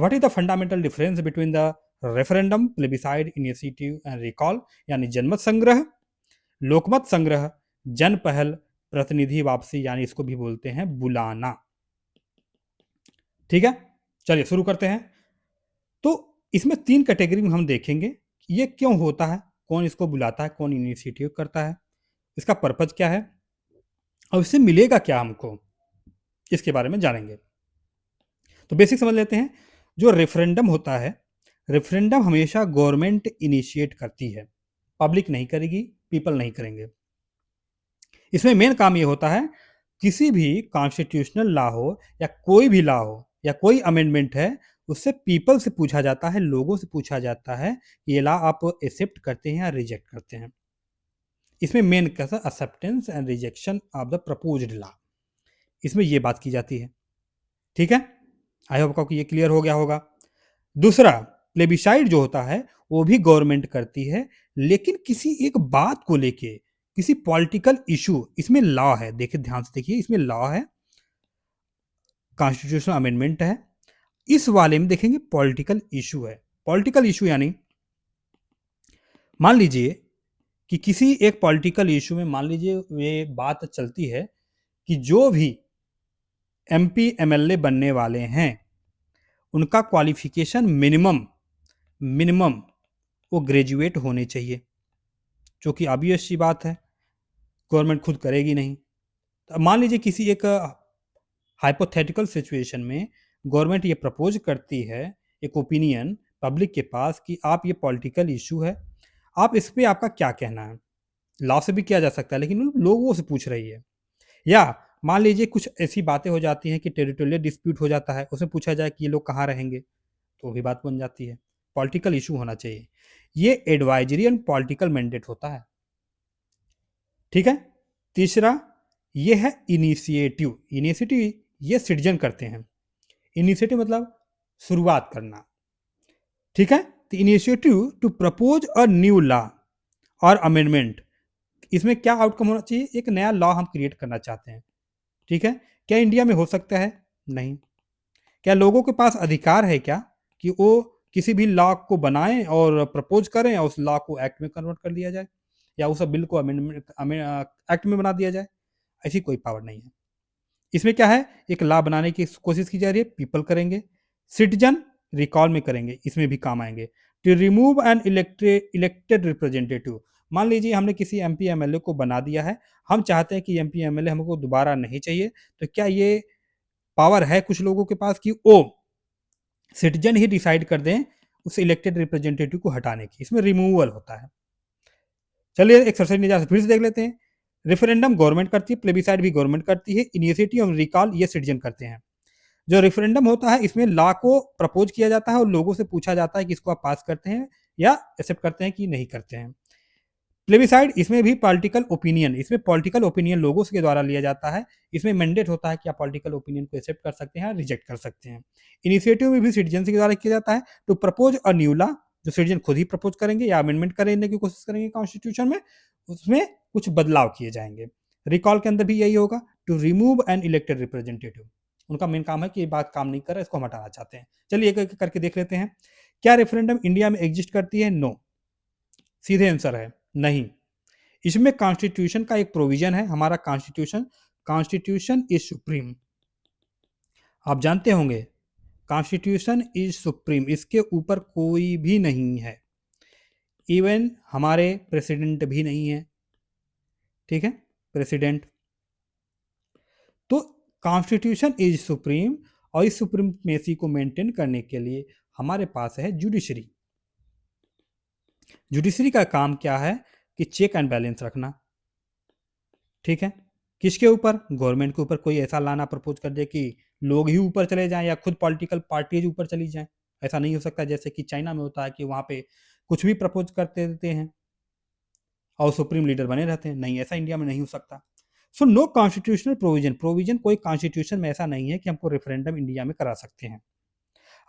What is the fundamental difference between the referendum, plebiscite, initiative and recall? यानी जनमत संग्रह, लोकमत संग्रह, जन पहल, प्रतिनिधि वापसी, यानी इसको भी बोलते हैं बुलाना। ठीक है, चलिए शुरू करते हैं। तो इसमें 3 कैटेगरी में हम देखेंगे ये क्यों होता है, कौन इसको बुलाता है, कौन इनिशिएटिव करता है, इसका पर्पज क्या है और इससे मिलेगा क्या हमको, इसके बारे में जानेंगे। तो बेसिक समझ लेते हैं। जो रेफरेंडम होता है, रेफरेंडम हमेशा गवर्नमेंट इनिशिएट करती है, पब्लिक नहीं करेगी, पीपल नहीं करेंगे। इसमें मेन काम ये होता है, किसी भी कॉन्स्टिट्यूशनल लॉ हो या कोई भी लॉ हो या कोई अमेंडमेंट है, उससे पीपल से पूछा जाता है, लोगों से पूछा जाता है कि ये लॉ आप एक्सेप्ट करते हैं या रिजेक्ट करते हैं। इसमें मेन कैसा acceptance and rejection of the proposed law, इसमें ये बात की जाती है। ठीक है, आई होप आपको ये क्लियर हो गया होगा। दूसरा, प्लेबिसाइड जो होता है वो भी गवर्नमेंट करती है, लेकिन किसी एक बात को लेके, किसी पॉलिटिकल इशू, इसमें लॉ है, देखिए ध्यान से देखिए, इसमें लॉ है, कॉन्स्टिट्यूशनल अमेंडमेंट है, इस वाले में देखेंगे पॉलिटिकल इशू है। पॉलिटिकल इशू यानी मान लीजिए कि किसी एक पॉलिटिकल इशू में मान लीजिए ये बात चलती है कि जो भी एमपी एमएलए बनने वाले हैं उनका क्वालिफिकेशन मिनिमम वो ग्रेजुएट होने चाहिए, जो कि ऑब्वियस सी बात है, गवर्नमेंट खुद करेगी नहीं। तो मान लीजिए किसी एक हाइपोथेटिकल सिचुएशन में गवर्नमेंट ये प्रपोज करती है एक ओपिनियन पब्लिक के पास कि आप ये पॉलिटिकल इशू है, आप इस पे आपका क्या कहना है। लॉ से भी किया जा सकता है, लेकिन लोगों से पूछ रही है। या मान लीजिए कुछ ऐसी बातें हो जाती हैं कि टेरिटोरियल डिस्प्यूट हो जाता है, उसमें पूछा जाए कि ये लोग कहाँ रहेंगे, तो भी बात बन जाती है। पॉलिटिकल इशू होना चाहिए, ये एडवाइजरी एंड पॉलिटिकल मैंडेट होता है। ठीक है, तीसरा ये है इनिशिएटिव। इनिशिएटिव ये सिटीजन करते हैं, इनिशिएटिव मतलब शुरुआत करना। ठीक है, तो initiative to propose a new law और अमेंडमेंट, इसमें क्या आउटकम होना चाहिए, एक नया लॉ हम क्रिएट करना चाहते हैं। ठीक है, क्या इंडिया में हो सकता है? नहीं। क्या लोगों के पास अधिकार है क्या कि वो किसी भी लॉ को बनाएं और प्रपोज करें और उस लॉ को एक्ट में कन्वर्ट कर दिया जाए या उस बिल को अमेंडमेंट एक्ट में बना दिया जाए? ऐसी कोई पावर नहीं है। इसमें क्या है, एक लॉ बनाने की कोशिश की जा रही है, पीपल करेंगे, सिटीजन रिकॉल में करेंगे, इसमें भी काम आएंगे। To remove an elected representative, मान लीजिए हमने किसी एमपी एमएलए को बना दिया है, हम चाहते हैं कि एमपी एमएलए हमको दोबारा नहीं चाहिए, तो क्या ये पावर है कुछ लोगों के पास कि वो सिटीजन ही डिसाइड कर दें उस इलेक्टेड रिप्रेजेंटेटिव को हटाने की? इसमें रिमूवल होता है। चलिए एक्सरसाइज निजा फिर से देख लेते हैं। रेफरेंडम गवर्नमेंट करती है, प्लेबिसाइड भी गवर्नमेंट करती है, इनिशिएटिव और रिकॉल ये सिटीजन करते हैं। जो रेफरेंडम होता है इसमें लॉ को प्रपोज किया जाता है और लोगों से पूछा जाता है कि इसको आप पास करते हैं या एक्सेप्ट करते हैं कि नहीं करते हैं। प्लेबिसाइड इसमें भी पॉलिटिकल ओपिनियन, इसमें पॉलिटिकल ओपिनियन लोगों के द्वारा लिया जाता है, इसमें मैंडेट होता है कि आप पॉलिटिकल ओपिनियन को एक्सेप्ट कर सकते हैं, रिजेक्ट कर सकते हैं। इनिशिएटिव में भी सिटीजन के द्वारा किया जाता है to propose a new law, जो सिटीजन खुद ही प्रपोज करेंगे या अमेंडमेंट करने की कोशिश करेंगे कॉन्स्टिट्यूशन में, उसमें कुछ बदलाव किए जाएंगे। रिकॉल के अंदर भी यही होगा, to remove an elected representative, उनका मेन काम है कि ये बात काम नहीं कर रहा, इसको हम हटाना चाहते हैं। चलिए एक एक करके देख लेते हैं। क्या रेफरेंडम इंडिया में एग्जिस्ट करती है? नो, सीधे आंसर है नहीं। इसमें कॉन्स्टिट्यूशन का एक प्रोविजन है, हमारा कॉन्स्टिट्यूशन, कॉन्स्टिट्यूशन इज सुप्रीम। आप जानते होंगे कॉन्स्टिट्यूशन इज सुप्रीम, इसके ऊपर कोई भी नहीं है, इवन हमारे प्रेसिडेंट भी नहीं है। ठीक है, प्रेसिडेंट, तो कॉन्स्टिट्यूशन इज सुप्रीम, और इस सुप्रीमेसी को मेंटेन करने के लिए हमारे पास है जुडिशरी। जुडिशरी का काम क्या है कि चेक एंड बैलेंस रखना। ठीक है, किसके ऊपर? गवर्नमेंट के ऊपर। कोई ऐसा लाना प्रपोज कर दे कि लोग ही ऊपर चले जाएं या खुद पॉलिटिकल पार्टीज ऊपर चली जाएं, ऐसा नहीं हो सकता। जैसे कि चाइना में होता है कि वहां पे कुछ भी प्रपोज करते देते हैं और सुप्रीम लीडर बने रहते हैं, नहीं, ऐसा इंडिया में नहीं हो सकता। सो नो कॉन्स्टिट्यूशनल प्रोविजन, कोई कॉन्स्टिट्यूशन में ऐसा नहीं है कि हमको रेफरेंडम इंडिया में करा सकते हैं।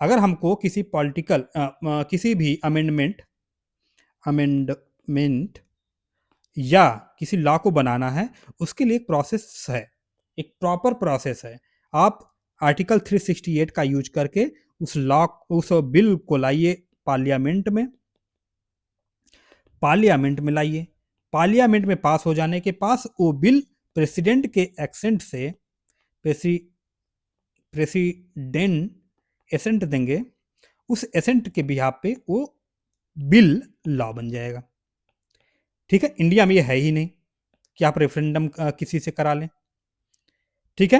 अगर हमको किसी पॉलिटिकल किसी भी अमेंडमेंट या किसी लॉ को बनाना है, उसके लिए एक प्रोसेस है, एक प्रॉपर प्रोसेस है। आप आर्टिकल 368 का यूज करके उस बिल को लाइए पार्लियामेंट में लाइए। पार्लियामेंट में पास हो जाने के पास वो बिल प्रेसिडेंट के एक्सेंट से प्रेसिडेंट एसेंट देंगे, उस एसेंट के बिहाफ पे वो बिल लॉ बन जाएगा। ठीक है, इंडिया में ये है ही नहीं कि आप रेफरेंडम किसी से करा लें। ठीक है,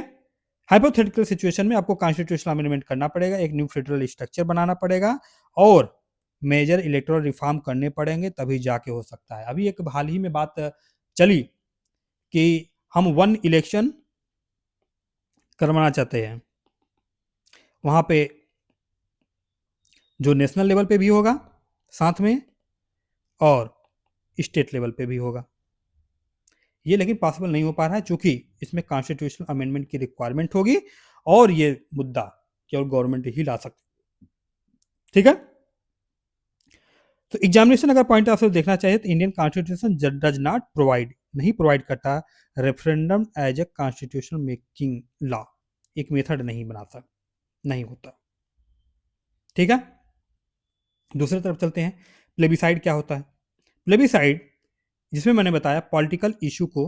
हाइपोथेटिकल सिचुएशन में आपको कॉन्स्टिट्यूशनल अमेंडमेंट करना पड़ेगा, एक न्यू फेडरल स्ट्रक्चर बनाना पड़ेगा और मेजर इलेक्टोरल रिफॉर्म करने पड़ेंगे, तभी जाके हो सकता है। अभी एक हाल ही में बात चली कि हम वन इलेक्शन करवाना चाहते हैं, वहां पे जो नेशनल लेवल पे भी होगा साथ में और स्टेट लेवल पे भी होगा। ये लेकिन पॉसिबल नहीं हो पा रहा है, चूंकि इसमें कॉन्स्टिट्यूशनल अमेंडमेंट की रिक्वायरमेंट होगी और ये मुद्दा केवल गवर्नमेंट ही ला सकती। ठीक है, तो एग्जामिनेशन अगर पॉइंट ऑफ व्यू देखना चाहिए तो Indian constitution does not provide, नहीं प्रोवाइड करता referendum as a constitutional making law, एक मेथड नहीं बनाता, नहीं होता। ठीक है, दूसरी तरफ चलते हैं, प्लेबिसाइड क्या होता है। प्लेबिसाइड, जिसमें मैंने बताया पॉलिटिकल इशू को,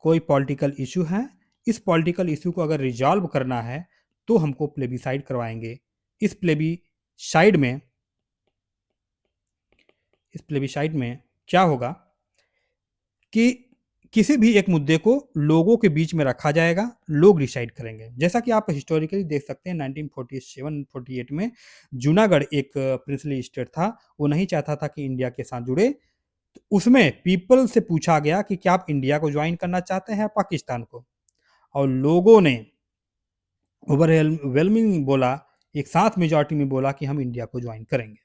कोई पॉलिटिकल इशू है, इस पॉलिटिकल इशू को अगर रिजॉल्व करना है तो हमको प्लेबिसाइड करवाएंगे। इस प्लेबिसाइड में क्या होगा कि किसी भी एक मुद्दे को लोगों के बीच में रखा जाएगा, लोग डिसाइड करेंगे। जैसा कि आप हिस्टोरिकली देख सकते हैं 1947-48 में जूनागढ़ एक प्रिंसली स्टेट था, वो नहीं चाहता था कि इंडिया के साथ जुड़े, तो उसमें पीपल से पूछा गया कि क्या आप इंडिया को ज्वाइन करना चाहते हैं पाकिस्तान को, और लोगों ने ओवरवेलमिंग बोला, एक साथ मेजॉरिटी में बोला कि हम इंडिया को ज्वाइन करेंगे।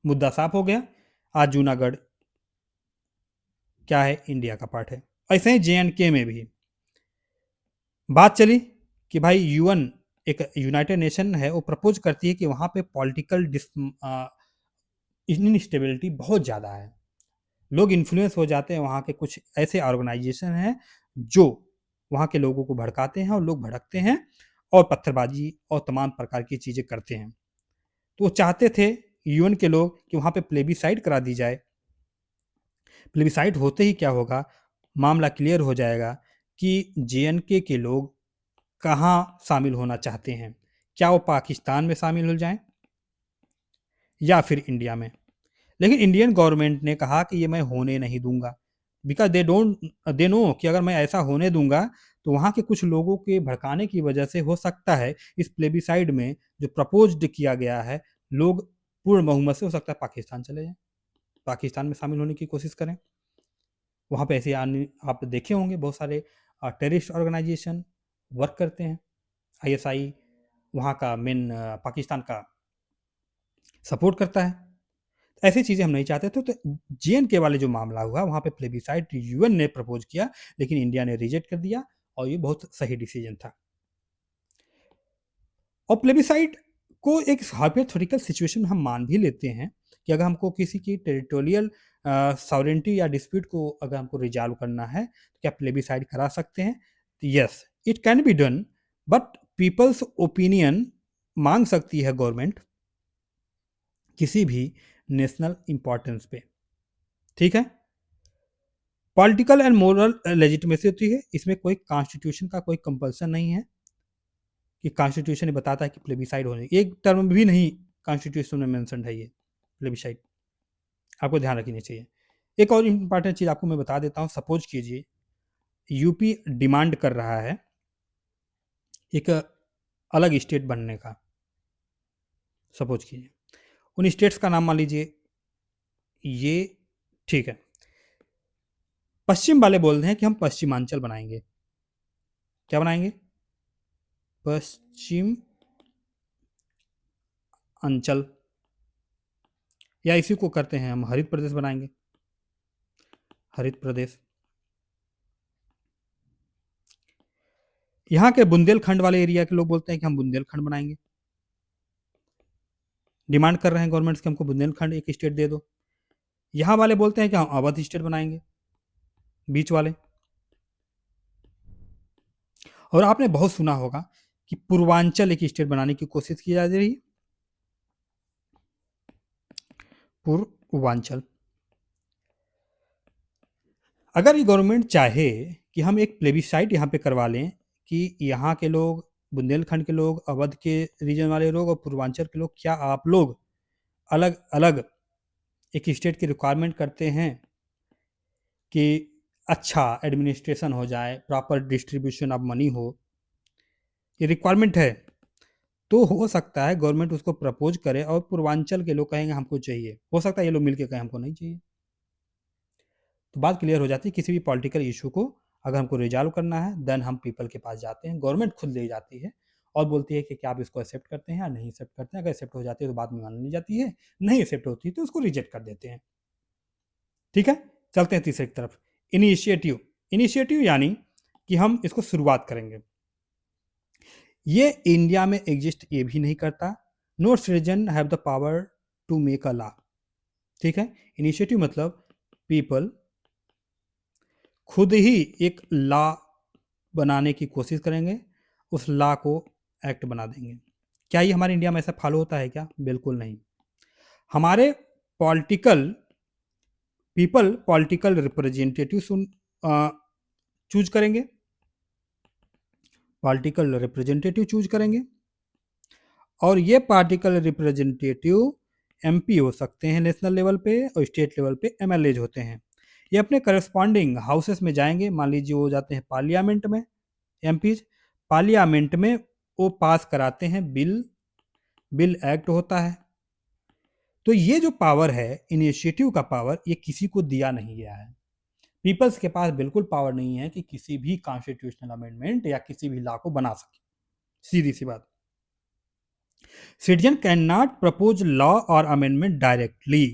मुद्दा साफ हो गया, आज जूनागढ़ क्या है, इंडिया का पार्ट है। ऐसे ही JNK में भी बात चली कि भाई यूएन, एक यूनाइटेड नेशन है, वो प्रपोज करती है कि वहां पे पॉलिटिकल इनस्टेबिलिटी बहुत ज़्यादा है, लोग इन्फ्लुएंस हो जाते हैं, वहाँ के कुछ ऐसे ऑर्गेनाइजेशन हैं जो वहाँ के लोगों को भड़काते हैं और लोग भड़कते हैं और पत्थरबाजी और तमाम प्रकार की चीज़ें करते हैं। तो वो चाहते थे यूएन के लोग कि वहाँ पे प्लेबिसाइड करा दी जाए। प्लेबिसाइड होते ही क्या होगा, मामला क्लियर हो जाएगा कि JNK के लोग कहाँ शामिल होना चाहते हैं, क्या वो पाकिस्तान में शामिल हो जाएं या फिर इंडिया में। लेकिन इंडियन गवर्नमेंट ने कहा कि ये मैं होने नहीं दूंगा, बिकॉज दे नो कि अगर मैं ऐसा होने दूंगा तो वहाँ के कुछ लोगों के भड़काने की वजह से हो सकता है इस प्लेबिसाइड में जो प्रपोज्ड किया गया है, लोग पूर्ण बहुमत से हो सकता है पाकिस्तान चले जाएं, पाकिस्तान में शामिल होने की कोशिश करें। वहाँ पे ऐसे आप देखे होंगे बहुत सारे टेररिस्ट ऑर्गेनाइजेशन वर्क करते हैं, ISI वहाँ का मेन पाकिस्तान का सपोर्ट करता है। ऐसी चीज़ें हम नहीं चाहते थे। तो JNK वाले जो मामला हुआ वहाँ पे प्लेबिसाइड यूएन ने प्रपोज किया, लेकिन इंडिया ने रिजेक्ट कर दिया और ये बहुत सही डिसीजन था। और प्लेबिसाइड को एक हाइपोथेटिकल सिचुएशन में हम मान भी लेते हैं कि अगर हमको किसी की टेरिटोरियल सॉवरेंटी या डिस्प्यूट को अगर हमको रिजॉल्व करना है तो क्या प्लेबिसाइड करा सकते हैं। Yes, it can be done, but peoples opinion मांग सकती है गवर्नमेंट किसी भी नेशनल इंपॉर्टेंस पे। ठीक है, पॉलिटिकल एंड मोरल लेजिटिमेसी होती है, इसमें कोई कॉन्स्टिट्यूशन का कोई कंपल्सन नहीं है कि कॉन्स्टिट्यूशन बताता है कि प्लेबिसाइड होने, एक टर्म भी नहीं कॉन्स्टिट्यूशन में मेंशन है ये प्लेबिसाइड, आपको ध्यान रखनी चाहिए। एक और इंपॉर्टेंट चीज़ आपको मैं बता देता हूँ, सपोज कीजिए यूपी डिमांड कर रहा है एक अलग स्टेट बनने का, सपोज कीजिए उन स्टेट्स का नाम मान लीजिए ये, ठीक है, पश्चिम वाले बोल रहे हैं कि हम पश्चिमांचल बनाएंगे, क्या बनाएंगे, पश्चिम अंचल, या इसी को करते हैं हम हरित प्रदेश बनाएंगे, हरित प्रदेश। यहाँ के बुंदेलखंड वाले एरिया के लोग बोलते हैं कि हम बुंदेलखंड बनाएंगे, डिमांड कर रहे हैं गवर्नमेंट से हमको बुंदेलखंड एक स्टेट दे दो। यहाँ वाले बोलते हैं कि हम अवध स्टेट बनाएंगे, बीच वाले। और आपने बहुत सुना होगा कि पूर्वांचल एक स्टेट बनाने की कोशिश की जा रही है, पूर्वांचल। अगर ये गवर्नमेंट चाहे कि हम एक प्लेबिसाइट यहाँ पे करवा लें कि यहाँ के लोग, बुंदेलखंड के लोग, अवध के रीजन वाले लोग और पूर्वांचल के लोग, क्या आप लोग अलग अलग एक स्टेट की रिक्वायरमेंट करते हैं कि अच्छा एडमिनिस्ट्रेशन हो जाए, प्रॉपर डिस्ट्रीब्यूशन ऑफ मनी हो, ये रिक्वायरमेंट है, तो हो सकता है गवर्नमेंट उसको प्रपोज करे और पूर्वांचल के लोग कहेंगे हमको चाहिए, हो सकता है ये लोग मिलके कहें हमको नहीं चाहिए। तो बात क्लियर हो जाती है, किसी भी पॉलिटिकल इशू को अगर हमको रिजॉल्व करना है देन हम पीपल के पास जाते हैं, गवर्नमेंट खुद ले जाती है और बोलती है कि क्या आप इसको एक्सेप्ट करते हैं या नहीं एक्सेप्ट करते हैं। अगर एक्सेप्ट हो जाती है तो बाद में मान ली जाती है, नहीं एक्सेप्ट होती तो उसको रिजेक्ट कर देते हैं। ठीक है, चलते हैं तीसरे की तरफ, इनिशिएटिव। इनिशिएटिव यानी कि हम इसको शुरुआत करेंगे। ये इंडिया में एग्जिस्ट ये भी नहीं करता। No citizen have the power to make a law. ठीक है, इनिशिएटिव मतलब पीपल खुद ही एक लॉ बनाने की कोशिश करेंगे, उस लॉ को एक्ट बना देंगे। क्या ये हमारे इंडिया में ऐसा फॉलो होता है क्या? बिल्कुल नहीं। हमारे political people political representative choose करेंगे, पॉलिटिकल रिप्रेजेंटेटिव चूज करेंगे, और ये पॉलिटिकल रिप्रेजेंटेटिव एमपी हो सकते हैं नेशनल लेवल पे, और स्टेट लेवल पे एमएलएज होते हैं। ये अपने करस्पॉन्डिंग हाउसेस में जाएंगे, मान लीजिए वो जाते हैं पार्लियामेंट में, एमपीज पार्लियामेंट में वो पास कराते हैं बिल, बिल एक्ट होता है। तो ये जो पावर है, इनिशिएटिव का पावर, ये किसी को दिया नहीं गया है। पीपल्स के पास बिल्कुल पावर नहीं है कि किसी भी कॉन्स्टिट्यूशनल अमेंडमेंट या किसी भी लॉ को बना सके, सीधी सी बात। Citizen cannot propose law or amendment directly.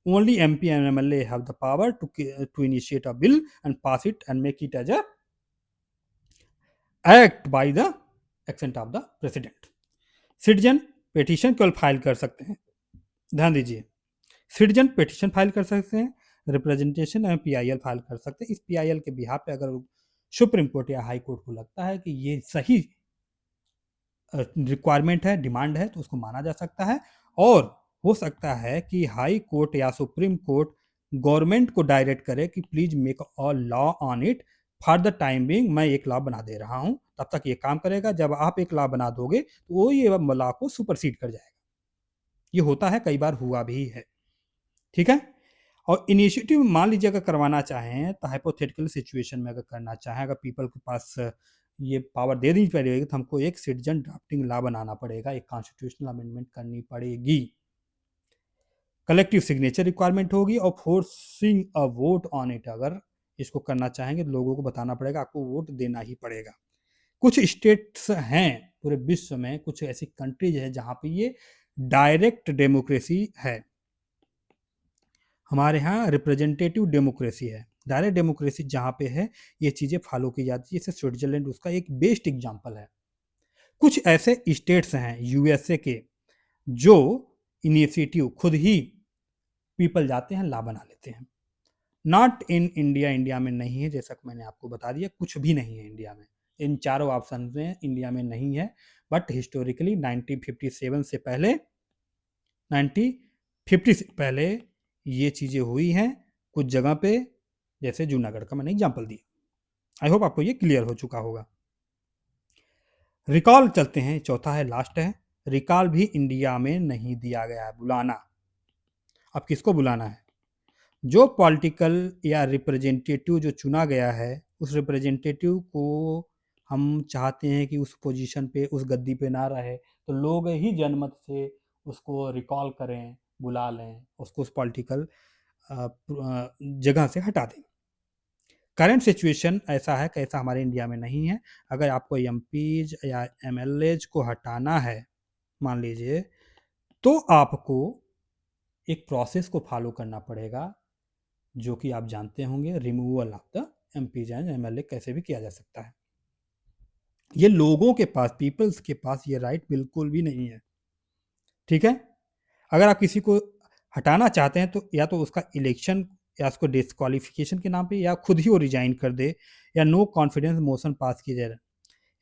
Only MP and MLA have the power to initiate a bill and pass it and make it as a act by the accent of the president. Citizen petition केवल file कर सकते हैं, ध्यान दीजिए, citizen petition file कर सकते हैं, representation and PIL file कर सकते हैं। इस पीआईएल के बिहाफ पे अगर सुप्रीम कोर्ट या हाई कोर्ट को लगता है कि ये सही रिक्वायरमेंट है, डिमांड है, तो उसको माना जा सकता है। और हो सकता है कि हाई कोर्ट या सुप्रीम कोर्ट गवर्नमेंट को डायरेक्ट करे कि please make a law on it, for the time being मैं एक लॉ बना दे रहा हूं, तब तक ये काम करेगा, जब आप एक लॉ बना दोगे तो वो ये लॉ को सुपरसीड कर जाएगा। ये होता है, कई बार हुआ भी है। ठीक है, और इनिशिएटिव मान लीजिए अगर करवाना चाहें तो हाइपोथेटिकल सिचुएशन में अगर करना चाहें, अगर पीपल के पास ये पावर दे दी पड़ेगी तो हमको एक सिटीजन ड्राफ्टिंग लॉ बनाना पड़ेगा, एक कॉन्स्टिट्यूशनल अमेंडमेंट करनी पड़ेगी, कलेक्टिव सिग्नेचर रिक्वायरमेंट होगी, और forcing a vote on it. अगर इसको करना चाहेंगे तो लोगों को बताना पड़ेगा आपको वोट देना ही पड़ेगा। कुछ स्टेट्स हैं पूरे विश्व में, कुछ ऐसी कंट्रीज है जहां पे ये डायरेक्ट डेमोक्रेसी है। हमारे यहाँ रिप्रेजेंटेटिव डेमोक्रेसी है, डायरेक्ट डेमोक्रेसी जहाँ पे है ये चीज़ें फॉलो की जाती है, जैसे स्विट्जरलैंड उसका एक बेस्ट एग्जांपल है। कुछ ऐसे स्टेट्स हैं यूएसए के जो इनिशिएटिव खुद ही पीपल जाते हैं लॉ बना लेते हैं। नॉट इन इंडिया, इंडिया में नहीं है, जैसा कि मैंने आपको बता दिया, कुछ भी नहीं है इंडिया में, इन चारों ऑप्शन में इंडिया में नहीं है। बट हिस्टोरिकली 1957 से पहले, 1950 से पहले ये चीज़ें हुई हैं कुछ जगह पे, जैसे जूनागढ़ का मैंने एग्जांपल दिया। आई होप आपको ये क्लियर हो चुका होगा। रिकॉल चलते हैं, चौथा है, लास्ट है, रिकॉल भी इंडिया में नहीं दिया गया है, बुलाना। अब किसको बुलाना है? जो पॉलिटिकल या रिप्रेजेंटेटिव जो चुना गया है, उस रिप्रेजेंटेटिव को हम चाहते हैं कि उस पोजीशन पे, उस गद्दी पे ना रहे, तो लोग ही जनमत से उसको रिकॉल करें, बुला लें, उसको उस पॉलिटिकल जगह से हटा दें। करंट सिचुएशन ऐसा है कि ऐसा हमारे इंडिया में नहीं है। अगर आपको एमपीज या एमएलएज को हटाना है मान लीजिए, तो आपको एक प्रोसेस को फॉलो करना पड़ेगा, जो कि आप जानते होंगे, removal of the MPs and MLA कैसे भी किया जा सकता है। ये लोगों के पास, पीपल्स के पास ये राइट बिल्कुल भी नहीं है। ठीक है, अगर आप किसी को हटाना चाहते हैं तो या तो उसका इलेक्शन या उसको डिस्क्वालिफिकेशन के नाम पे, या खुद ही वो रिजाइन कर दे, या नो कॉन्फिडेंस मोशन पास किया जाए।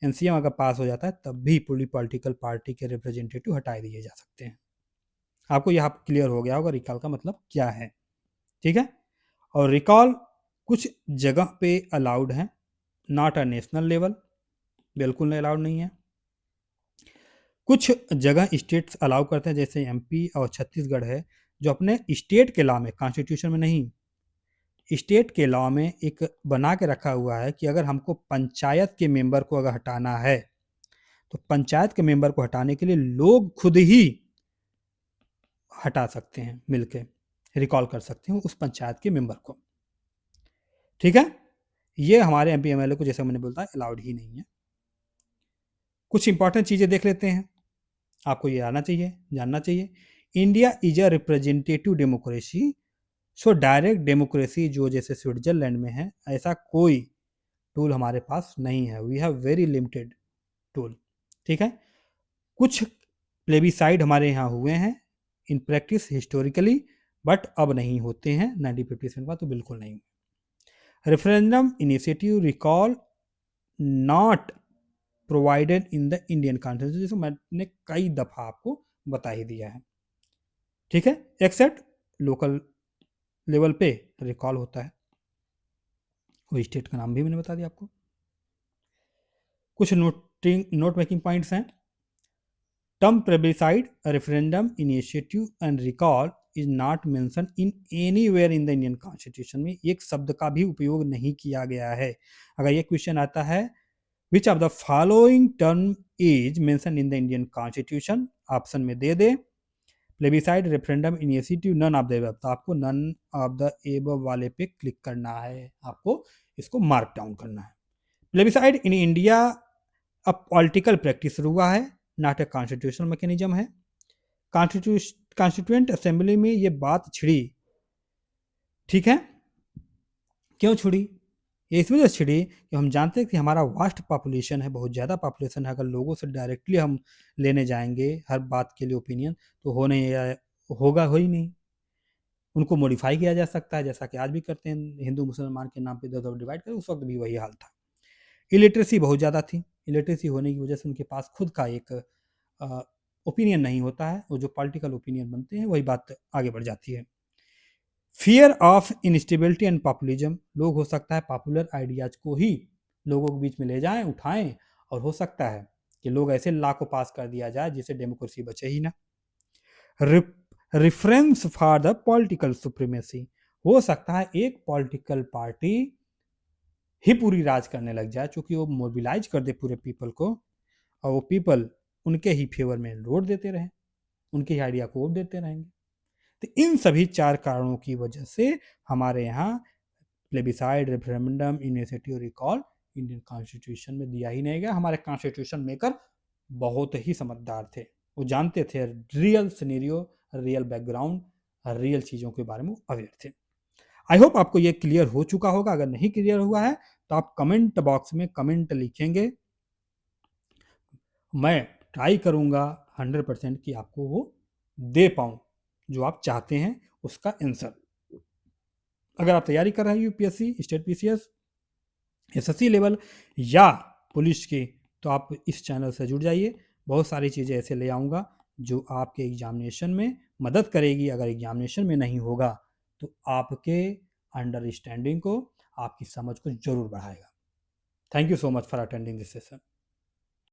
एनसीएम अगर पास हो जाता है तब भी पूरी पॉलिटिकल पार्टी के रिप्रेजेंटेटिव हटा दिए जा सकते हैं। आपको यह क्लियर हो गया होगा रिकॉल का मतलब क्या है, ठीक है। और रिकॉल कुछ जगह पे अलाउड है, नॉट अ नेशनल लेवल, बिल्कुल अलाउड नहीं है। कुछ जगह स्टेट्स अलाउ करते हैं, जैसे एमपी और छत्तीसगढ़ है, जो अपने स्टेट के लॉ में, कॉन्स्टिट्यूशन में नहीं, स्टेट के लॉ में एक बना के रखा हुआ है कि अगर हमको पंचायत के मेंबर को अगर हटाना है तो पंचायत के मेंबर को हटाने के लिए लोग खुद ही हटा सकते हैं, मिलके रिकॉल कर सकते हैं उस पंचायत के मेंबर को, ठीक है। ये हमारे एमपी एमएलए को, जैसे मैंने बोलता है, अलाउड ही नहीं है। कुछ इंपॉर्टेंट चीज़ें देख लेते हैं, आपको ये आना चाहिए, जानना चाहिए। India is a representative democracy, so direct democracy जो जैसे स्विट्जरलैंड में है, ऐसा कोई टूल हमारे पास नहीं है। We have very limited tool, ठीक है। कुछ प्लेबिसाइड हमारे यहाँ हुए हैं इन प्रैक्टिस हिस्टोरिकली, बट अब नहीं होते हैं 1957 का, तो बिल्कुल नहीं। Referendum initiative recall not provided in the Indian constitution, जैसे मैंने कई दफा आपको बता ही दिया है, ठीक है। एक्सेप्ट लोकल लेवल पे रिकॉल होता है, वो स्टेट का नाम भी मैंने बता दिया आपको। कुछ नोट मेकिंग पॉइंट्स हैं। Term plebiscite, referendum initiative and recall is not mention in anywhere in the Indian constitution, में एक शब्द का भी उपयोग नहीं किया गया है। अगर ये क्वेश्चन आता है which of the following term is mention in the Indian constitution, option में दे दे plebiscite, referendum, initiative, none of the above, तो आपको नन ऑफ द एबव वाले पे क्लिक करना है, आपको इसको मार्क डाउन करना है। प्लेबिसाइड इन इंडिया अब पॉलिटिकल प्रैक्टिस हुआ है, नॉट ए कॉन्स्टिट्यूशनल मैकेनिज्म है। कॉन्स्टिट्यूएंट असेंबली में ये बात छिड़ी, ठीक है। क्यों छिड़ी? ये इस वजह से छिड़ी कि हम जानते हैं कि हमारा वास्ट पॉपुलेशन है, बहुत ज़्यादा पॉपुलेशन है। अगर लोगों से डायरेक्टली हम लेने जाएंगे हर बात के लिए ओपिनियन, तो होगा हो ही नहीं। उनको मॉडिफाई किया जा सकता है, जैसा कि आज भी करते हैं, हिंदू मुसलमान के नाम पे इधर-उधर डिवाइड कर, उस वक्त भी वही हाल था। इलिटरेसी बहुत ज़्यादा थी, इलिटरेसी होने की वजह से उनके पास खुद का एक ओपिनियन नहीं होता है, वो जो पॉलिटिकल ओपिनियन बनते हैं वही बात आगे बढ़ जाती है। Fear of instability and populism, लोग हो सकता है पॉपुलर आइडियाज को ही लोगों के बीच में ले जाएं, उठाएं, और हो सकता है कि लोग ऐसे लॉ को पास कर दिया जाए जिससे डेमोक्रेसी बचे ही ना। Reference for the political supremacy, हो सकता है एक पॉलिटिकल पार्टी ही पूरी राज करने लग जाए, चूंकि वो मोबिलाइज कर दे पूरे पीपल को, और वो पीपल उनके ही फेवर में वोट देते रहें, उनके ही आइडिया को वोट देते रहेंगे। तो इन सभी 4 कारणों की वजह से हमारे यहाँ plebiscite, referendum, initiative, recall Indian constitution में दिया ही नहीं गया। हमारे कॉन्स्टिट्यूशन मेकर बहुत ही समझदार थे, वो जानते थे real scenario, real background, real चीज़ों के बारे में अवेयर थे। आई होप आपको ये क्लियर हो चुका होगा। अगर नहीं क्लियर हुआ है तो आप कमेंट बॉक्स में कमेंट लिखेंगे, मैं ट्राई करूँगा 100% कि आपको वो दे पाऊँ जो आप चाहते हैं उसका आंसर। अगर आप तैयारी कर रहे हैं UPSC, state PCS, SSC level या पुलिस की, तो आप इस चैनल से जुड़ जाइए। बहुत सारी चीज़ें ऐसे ले आऊँगा जो आपके एग्जामिनेशन में मदद करेगी। अगर एग्जामिनेशन में नहीं होगा तो आपके अंडरस्टैंडिंग को, आपकी समझ को ज़रूर बढ़ाएगा। Thank you so much for attending this session.